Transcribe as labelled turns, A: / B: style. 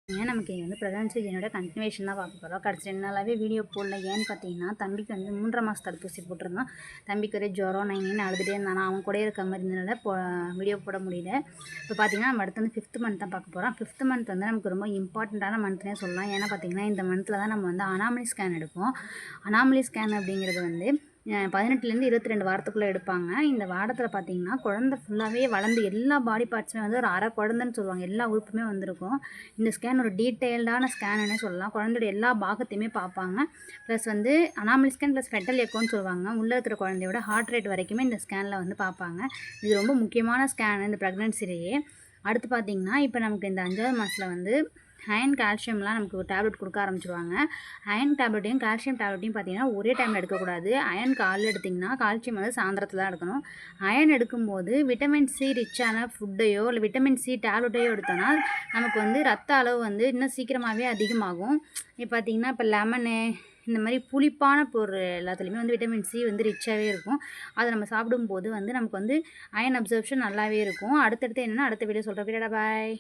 A: நமக்கு வந்து ப்ரெக்னன்சி என்னோட கண்டினியூஷன் தான் பார்க்க போகிறோம். கடைசி 2 நாளாகவே வீடியோ போடல. ஏன்னு பார்த்தீங்கன்னா, தம்பிக்கு வந்து 3 மாத தடுப்பூசி போட்டிருந்தான். தம்பிக்கு ஒரே ஜுரம் நைன்னு அழுதுகிட்டே இருந்தான். அவன் கூடயே இருக்க மாதிரி இருந்ததுனால வீடியோ போட முடியல. இப்போ பார்த்தீங்கன்னா, நம்ம அடுத்து வந்து 5th மந்த் தான் பார்க்க போகிறோம். 5th மந்த் வந்து நமக்கு ரொம்ப இம்பார்ட்டண்ட்டான மந்த்னே சொல்லலாம். ஏன்னா பார்த்தீங்கன்னா, இந்த மந்தில் தான் நம்ம வந்து அனாமலி ஸ்கேன் எடுப்போம். அனாமலி ஸ்கேன் அப்படிங்கிறது வந்து 18லேருந்து 22 வாரத்துக்குள்ளே எடுப்பாங்க. இந்த வாரத்தில் பார்த்தீங்கன்னா, குழந்தை ஃபுல்லாகவே வளர்ந்து எல்லா பாடி பார்ட்ஸுமே வந்து ஒரு அரை குழந்தைன்னு சொல்லுவாங்க. எல்லா உறுப்புமே வந்திருக்கும். இந்த ஸ்கேன் ஒரு டீட்டெயில்டான ஸ்கேனுன்னே சொல்லலாம். குழந்தையோட எல்லா பாகத்தையுமே பார்ப்பாங்க. ப்ளஸ் வந்து அனாமலி ஸ்கேன் ப்ளஸ் ஃபெட்டல் எக்கோன்னு சொல்லுவாங்க. உள்ளே இருக்கிற குழந்தையோட ஹார்ட் ரேட் வரைக்குமே இந்த ஸ்கேனில் வந்து பார்ப்பாங்க. இது ரொம்ப முக்கியமான ஸ்கேன் இந்த ப்ரெக்னன்சிலேயே. அடுத்து பார்த்தீங்கன்னா, இப்போ நமக்கு இந்த 5வது மாதத்தில் வந்து அயன் கால்சியம்லாம் நமக்கு ஒரு டேப்லெட் கொடுக்க ஆரம்பிச்சிருவாங்க. அயன் டேப்லெட்டையும் கால்சியம் டேப்லெட்டையும் பார்த்தீங்கன்னா ஒரே டைமில் எடுக்கக்கூடாது. அயன் காலைல எடுத்திங்கன்னா கால்சியம் வந்து சாயந்தரத்தில் தான் எடுக்கணும். அயன் எடுக்கும்போது விட்டமின் சி ரிச்சான ஃபுட்டையோ இல்லை விட்டமின் சி டேப்லெட்டையோ எடுத்தோன்னா நமக்கு வந்து ரத்த அளவு வந்து இன்னும் சீக்கிரமாகவே அதிகமாகும். இப்போ பார்த்திங்கன்னா இப்போ லெமனு இந்த மாதிரி புளிப்பான பொருள் எல்லாத்துலேயுமே வந்து விட்டமின் சி வந்து ரிச்சாகவே இருக்கும். அதை நம்ம சாப்பிடும்போது வந்து நமக்கு வந்து அயன் அப்சர்ப்ஷன் நல்லாவே இருக்கும். அடுத்தடுத்து என்னென்னா அடுத்த வீடியோ சொல்கிறேன். பாய்.